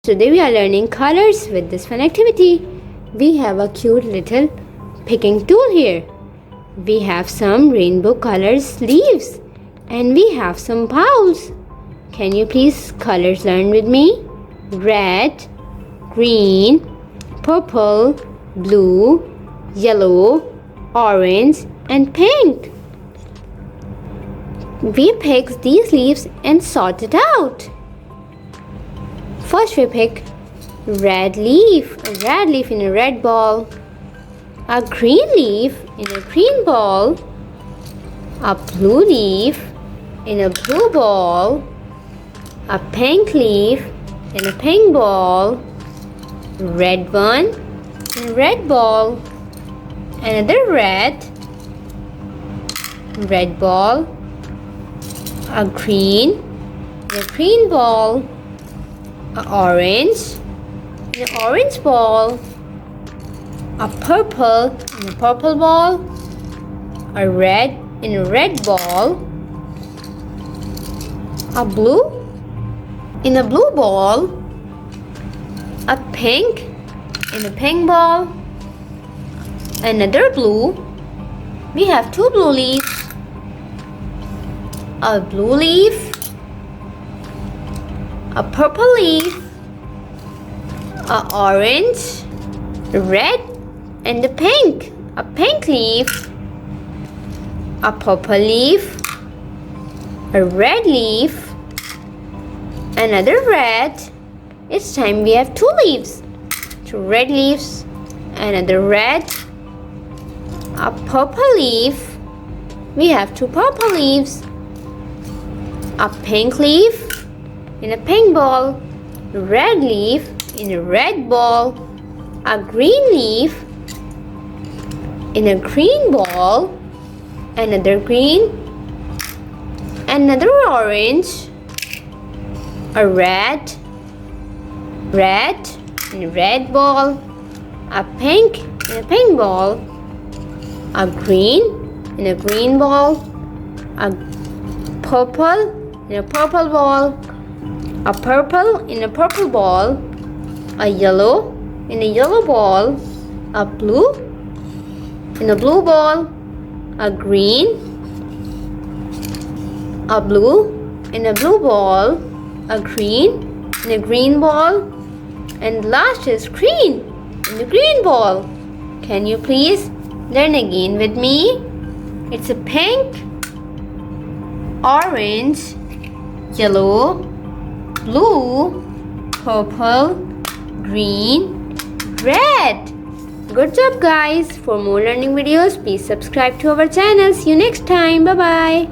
Today we are learning colors with this fun activity. We have a cute little picking tool here. We have some rainbow colors leaves and we have some bowls. Can you please colors learn with me? Red, green, purple, blue, yellow, orange and pink. We pick these leaves and sort it out. First we pick a red leaf in a red ball, a green leaf in a green ball, a blue leaf in a blue ball, a pink leaf in a pink ball, red one in a red ball, another red ball, a green in a green ball, an orange in an orange ball, a purple in a purple ball, a red in a red ball, a blue in a blue ball, a pink in a pink ball, another blue. We have two blue leaves, a blue leaf, a purple leaf, a orange, red and a pink leaf, a purple leaf, a red leaf, another red. It's time we have two leaves, two red leaves, another red, a purple leaf. We have two purple leaves, a pink leaf in a pink ball, red leaf in a red ball, a green leaf in a green ball, another green, another orange, a red in a red ball, a pink in a pink ball, a green in a green ball, a purple in a purple ball, a purple in a purple ball, a yellow in a yellow ball, a blue in a blue ball, a green, a blue in a blue ball, a green in a green ball, and last is green in the green ball. Can you please learn again with me? It's a pink, orange, yellow, blue, purple, green, red. Good job guys. For more learning videos, please subscribe to our channel. See you next time. Bye bye.